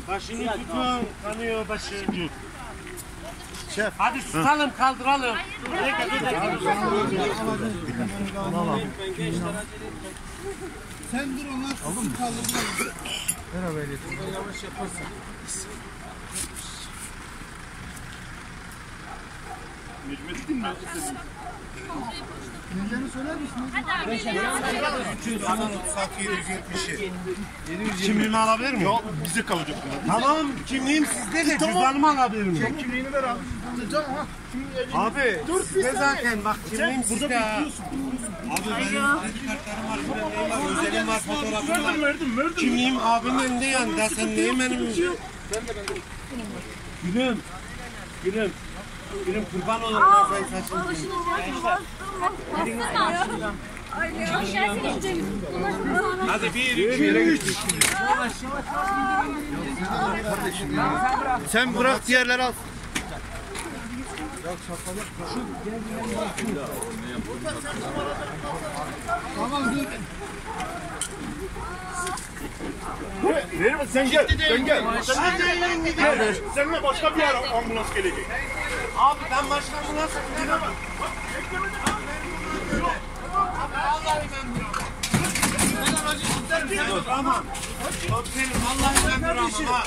Başını tutun, kanıyor başı. Şef. Hadi tutalım, kaldıralım. Sen dur onlar tutun kaldırırlar. Merhaba Elif. Yavaş yaparsan. Necmettin mi? Bilgilerini söyler misiniz? 770'i. Kimliğimi alabilir miyim? Yok, bize kalacak. Tamam, kimliğim sizde de cüzdanımı alabilir miyim? Çek kimliğini ver abi. Abi, sizde zaten bak kimliğim sizde ha. Abi benim kredi kartlarım var, neyim var, özelim var, fotoğrafım var. Verdim. Kimliğim abimin elinde yanında, sen neyim benim? Gülüm. Gülüm kurban olurum ben sen saçını. Hadi 1, 2, 3. Sen bırak diğerleri al. Tamam dur. Verin sen gel. Seninle başka bir ambulans gelecek. Abi ben başka ambulans gidemem. Vallahi ben duramam. Tamam. Komiserim vallahi ben duramam ha.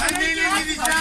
Ben neyle gideceğim?